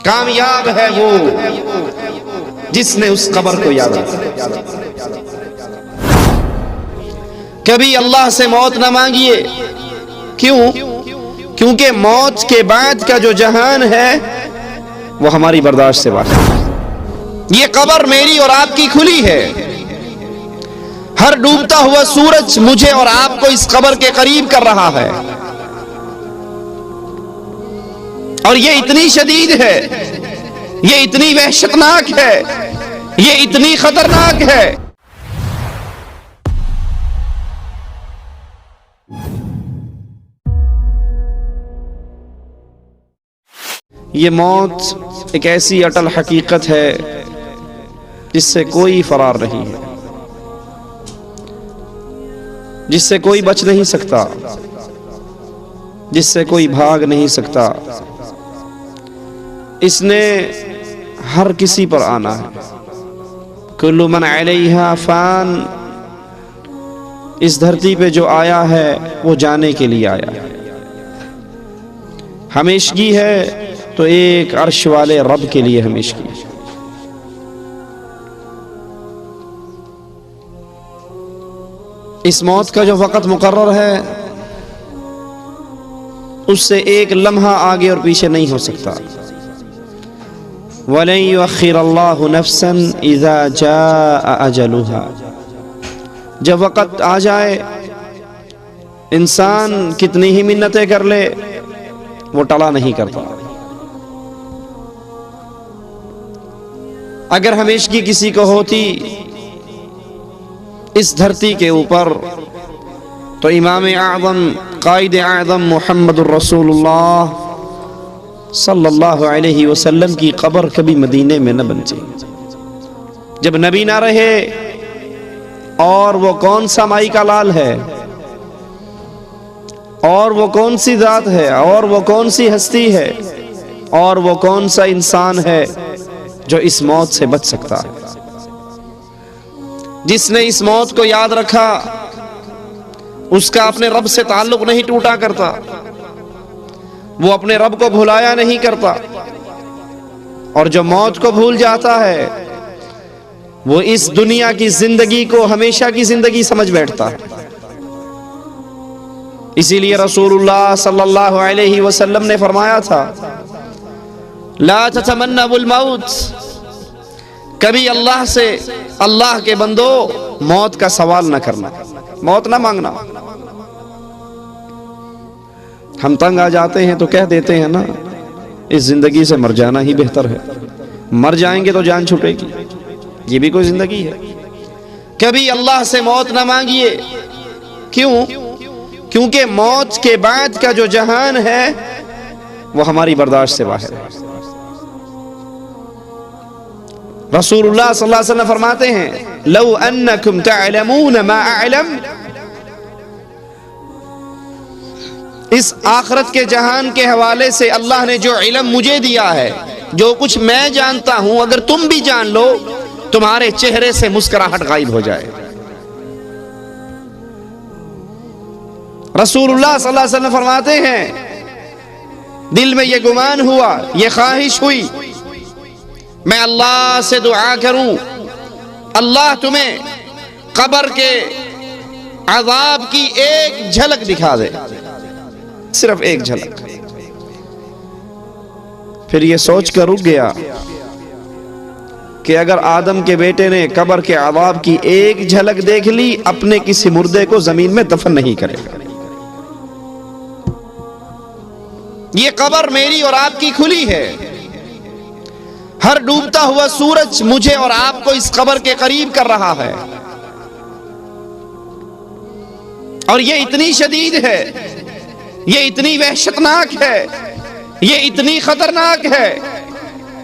कामयाब है वो जिसने उस कब्र को याद रखा। कभी अल्लाह से मौत ना मांगिए। क्यों? क्योंकि मौत के बाद का जो जहान है वो हमारी बर्दाश्त से बाहर। ये कब्र मेरी और आपकी खुली है। हर डूबता हुआ सूरज मुझे और आपको इस कब्र के करीब कर रहा है, और ये इतनी शदीद है, ये इतनी वहशतनाक है, ये इतनी खतरनाक है। ये मौत एक ऐसी अटल हकीकत है जिससे कोई फरार नहीं है, जिससे कोई बच नहीं सकता, जिससे कोई भाग नहीं सकता। इसने हर किसी पर आना है। कुल्लु मन अलैहा फान। इस धरती पे जो आया है वो जाने के लिए आया है। हमेशगी है तो एक अर्श वाले रब के लिए हमेशगी। इस मौत का जो वक़्त मुकर्रर है उससे एक लम्हा आगे और पीछे नहीं हो सकता। वलन युअख्खिरल्लाहु नफ्सन इज़ा जाअ अजलुहा। जब वक़्त आ जाए, इंसान कितनी ही मिन्नतें कर ले वो टला नहीं करता। अगर हमेशगी किसी को होती इस धरती के ऊपर तो इमाम आज़म कायद आज़म मुहम्मदुर रसूलुल्लाह सल्लल्लाहु अलैहि वसल्लम की कब्र कभी मदीने में न बनती। जब नबी ना रहे, और वो कौन सा माई का लाल है, और वो कौन सी जात है, और वो कौन सी हस्ती है, और वो कौन सा इंसान है जो इस मौत से बच सकता है। जिसने इस मौत को याद रखा उसका अपने रब से ताल्लुक नहीं टूटा करता, वो अपने रब को भुलाया नहीं करता। और जो मौत को भूल जाता है वो इस दुनिया की जिंदगी को हमेशा की जिंदगी समझ बैठता है। इसीलिए रसूलुल्लाह सल्लल्लाहु अलैहि वसल्लम ने फरमाया था, ला ततमन्नउल मौत। कभी अल्लाह से, अल्लाह के बंदो, मौत का सवाल ना करना, मौत ना मांगना। हम तंग आ जाते हैं तो कह देते हैं ना, इस जिंदगी से मर जाना ही बेहतर है, मर जाएंगे तो जान छूटेगी, ये भी कोई जिंदगी है। कभी अल्लाह से मौत ना मांगिए। क्यों? क्योंकि मौत के बाद का जो जहान है वो हमारी बर्दाश्त से बाहर है। रसूलुल्लाह सल्लल्लाहु अलैहि वसल्लम फरमाते हैं, लौ अन्नकुम तअलमून मा अअलम। इस आखिरत के जहान के हवाले से अल्लाह ने जो इल्म मुझे दिया है, जो कुछ मैं जानता हूं, अगर तुम भी जान लो, तुम्हारे चेहरे से मुस्कुराहट गायब हो जाए। रसूलुल्लाह सल्लल्लाहु अलैहि वसल्लम फरमाते हैं, दिल में ये गुमान हुआ, ये ख्वाहिश हुई, मैं अल्लाह से दुआ करूं, अल्लाह तुम्हें कब्र के अजाब की एक झलक दिखा दे, सिर्फ एक झलक। फिर ये सोच कर रुक गया कि अगर आदम के बेटे ने कब्र के अजाब की एक झलक देख ली, अपने किसी मुर्दे को जमीन में दफन नहीं करेगा। ये कब्र मेरी और आपकी खुली है। हर डूबता हुआ सूरज मुझे और आपको इस कब्र के करीब कर रहा है, और ये इतनी शदीद है, ये इतनी वहशतनाक है, ये इतनी खतरनाक है।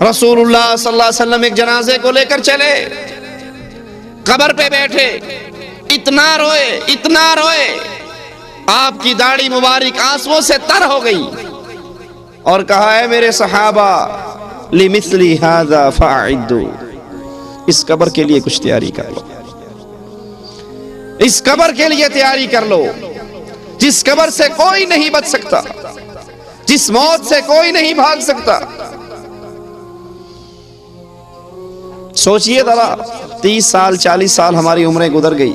रसूलुल्लाह सल्लल्लाहु अलैहि वसल्लम एक जनाजे को लेकर चले, कब्र पे बैठे, इतना रोए, इतना रोए, आपकी दाढ़ी मुबारक आंसुओं से तर हो गई, और कहा, है मेरे सहाबा, लिमिस्ली हाज़ा फ़अइद्दू। इस कब्र के लिए कुछ तैयारी कर लो, इस कब्र के लिए तैयारी कर लो, जिस कब्र से कोई नहीं बच सकता, जिस मौत से कोई नहीं भाग सकता। सोचिए जरा, 30 साल 40 साल हमारी उम्रें गुजर गई,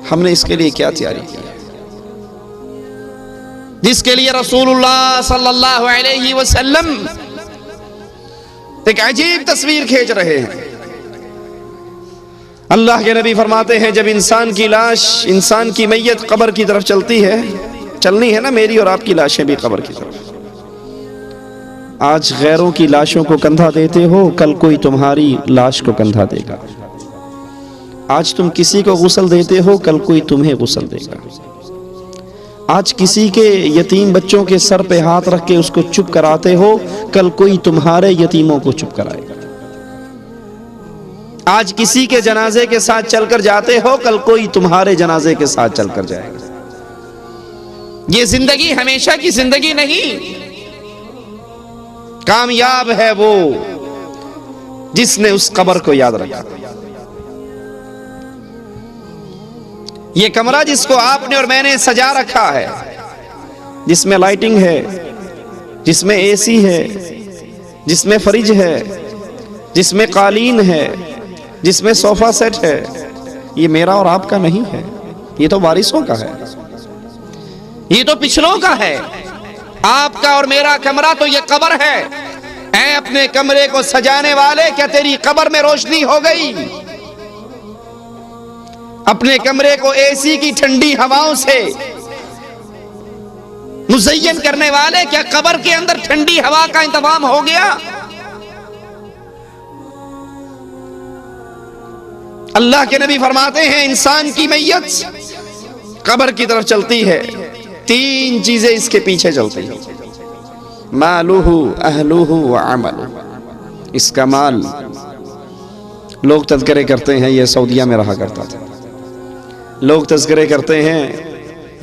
हमने इसके लिए क्या तैयारी की जिसके लिए रसूलुल्लाह सल्लल्लाहु अलैहि वसल्लम एक अजीब तस्वीर खींच रहे हैं। अल्लाह के नबी फरमाते हैं, जब इंसान की लाश, इंसान की मैयत कब्र की तरफ चलती है, चलनी है ना मेरी और आपकी लाशें भी कब्र की तरफ। आज गैरों की लाशों को कंधा देते हो, कल कोई तुम्हारी लाश को कंधा देगा। आज तुम किसी को गुस्ल देते हो, कल कोई तुम्हें गुस्ल देगा। आज किसी के यतीम बच्चों के सर पे हाथ रख के उसको चुप कराते हो, कल कोई तुम्हारे यतीमों को चुप कराएगा। आज किसी के जनाजे के साथ चलकर जाते हो, कल कोई तुम्हारे जनाजे के साथ चलकर जाएगा। ये जिंदगी हमेशा की जिंदगी नहीं। कामयाब है वो जिसने उस कब्र को याद रखा। ये कमरा जिसको आपने और मैंने सजा रखा है, जिसमें लाइटिंग है, जिसमें एसी है, जिसमें फ्रिज है, जिसमें कालीन है, जिसमें सोफा सेट है, ये मेरा और आपका नहीं है। ये तो वारिसों का है, ये तो पिछलों का है। आपका और मेरा कमरा तो ये कब्र है। ऐ अपने कमरे को सजाने वाले, क्या तेरी कब्र में रोशनी हो गई? अपने कमरे को एसी की ठंडी हवाओं से मुज़य्यन करने वाले, क्या कब्र के अंदर ठंडी हवा का इंतजाम हो गया? अल्लाह के नबी फरमाते हैं, इंसान की मैयत कब्र की तरफ चलती है, 3 चीजें इसके पीछे चलती हैं। मालुहु अहलुहु व अमलुहु। इसका माल, लोग तज़किरे करते हैं ये सऊदिया में रहा करता था। लोग तज़किरे करते हैं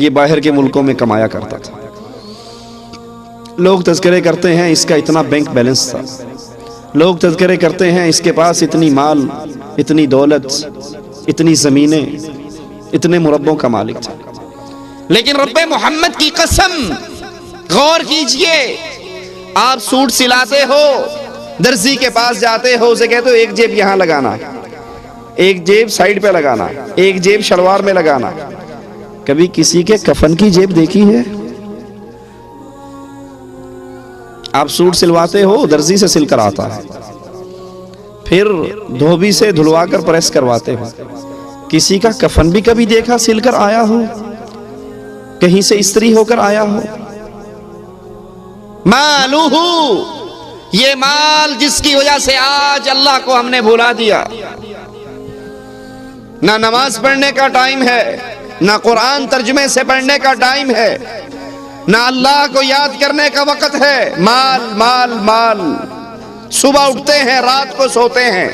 ये बाहर के मुल्कों में कमाया करता था। लोग तज़किरे करते हैं इसका इतना बैंक बैलेंस था। लोग तज़किरे करते हैं इसके पास इतनी माल, इतनी दौलत, इतनी ज़मीनें, इतने मुरब्बों का मालिक था। लेकिन रब्बे मोहम्मद की कसम, गौर कीजिए, आप सूट सिलाते हो, दर्जी के पास जाते हो, उसे कहते हो एक जेब यहां लगाना, एक जेब साइड पे लगाना, एक जेब शलवार में लगाना। कभी किसी के कफन की जेब देखी है? आप सूट सिलवाते हो, दर्जी से सिलकर आता है, फिर धोबी से धुलवाकर प्रेस करवाते हो। किसी का कफन भी कभी देखा सिलकर आया हो? कहीं से इस्त्री होकर आया हो? मालूहू, ये माल जिसकी वजह से आज अल्लाह को हमने भुला दिया। ना नमाज पढ़ने का टाइम है, ना कुरान तर्जुमे से पढ़ने का टाइम है, ना अल्लाह को याद करने का वक्त है। माल माल माल। सुबह उठते हैं, रात को सोते हैं,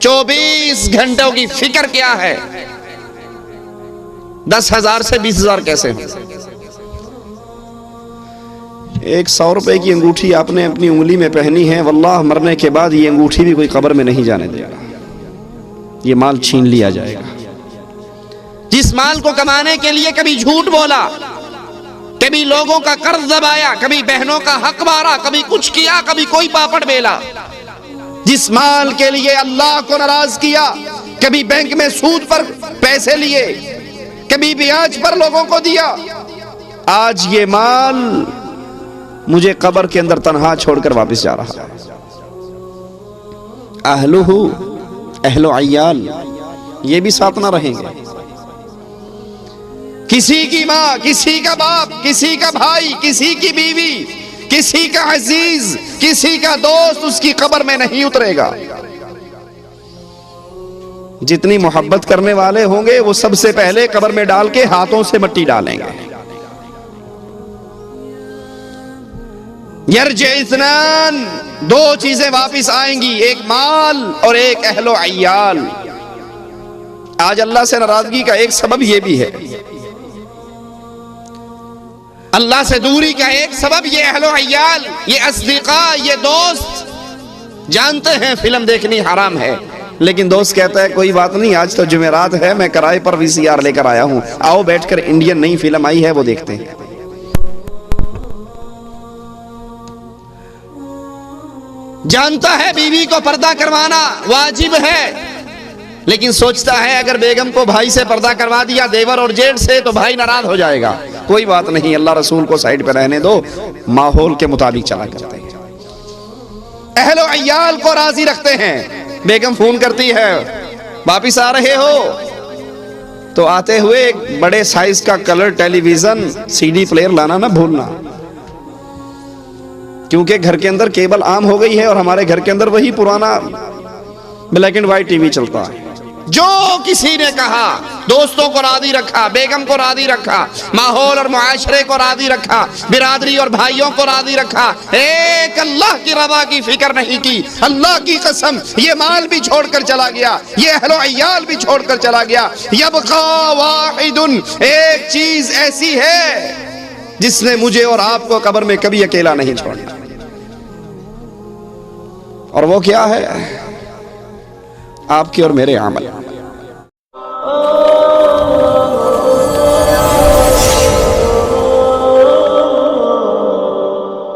24 घंटों की फिक्र क्या है? 10,000 से 20,000 कैसे हो? एक 100 रुपए की अंगूठी आपने अपनी उंगली में पहनी है, वल्लाह मरने के बाद ये अंगूठी भी कोई कब्र में नहीं जाने देगा। ये माल छीन लिया जाएगा। जिस माल को कमाने के लिए कभी झूठ बोला, कभी लोगों का कर्ज दबाया, कभी बहनों का हक मारा, कभी कुछ किया, कभी कोई पापड़ बेला, जिस माल के लिए अल्लाह को नाराज किया, कभी बैंक में सूद पर पैसे लिए, कभी ब्याज पर लोगों को दिया, आज ये माल मुझे कब्र के अंदर तन्हा छोड़कर वापस जा रहा है। अहलुहु अहलो अय्याल, ये भी साथ ना रहेंगे। किसी की माँ, किसी का बाप, किसी का भाई, किसी की बीवी, किसी का अजीज, किसी का दोस्त उसकी कब्र में नहीं उतरेगा। जितनी मोहब्बत करने वाले होंगे वो सबसे पहले कब्र में डाल के हाथों से मिट्टी डालेंगे। यर्जे इस्नान, 2 चीजें वापिस आएंगी, एक माल और एक अहलो अय्याल। आज अल्लाह से नाराजगी का एक सबब यह भी है, अल्लाह से दूरी का एक सबब ये अहलो अय्याल, ये अस्दिका, ये दोस्त। जानते हैं फिल्म देखनी हराम है, लेकिन दोस्त कहता है कोई बात नहीं, आज तो जुमेरात है, मैं किराए पर VCR लेकर आया हूं, आओ बैठकर इंडियन नई फिल्म आई है वो देखते हैं। जानता है बीवी को पर्दा करवाना वाजिब है, लेकिन सोचता है अगर बेगम को भाई से पर्दा करवा दिया, देवर और जेठ से, तो भाई नाराज हो जाएगा। कोई बात नहीं, अल्लाह रसूल को साइड पे रहने दो, माहौल के मुताबिक चला करते हैं। अहलो अय्याल को राजी रखते हैं। बेगम फोन करती है, वापिस आ रहे हो? तो आते हुए एक बड़े साइज का कलर टेलीविजन सीडी प्लेयर लाना ना भूलना, क्योंकि घर के अंदर केबल आम हो गई है और हमारे घर के अंदर वही पुराना ब्लैक एंड व्हाइट टीवी चलता है। जो किसी ने कहा, दोस्तों को राजी रखा, बेगम को राजी रखा, माहौल और मुआशरे को राजी रखा, बिरादरी और भाइयों को राजी रखा, एक अल्लाह की रज़ा की फिक्र नहीं की। अल्लाह की कसम, ये माल भी छोड़कर चला गया, ये अहलो अय्याल भी छोड़कर चला गया। यबका वाहिदुन, एक चीज ऐसी है जिसने मुझे और आपको कब्र में कभी अकेला नहीं छोड़ना, और वो क्या है? आपके और मेरे अमल।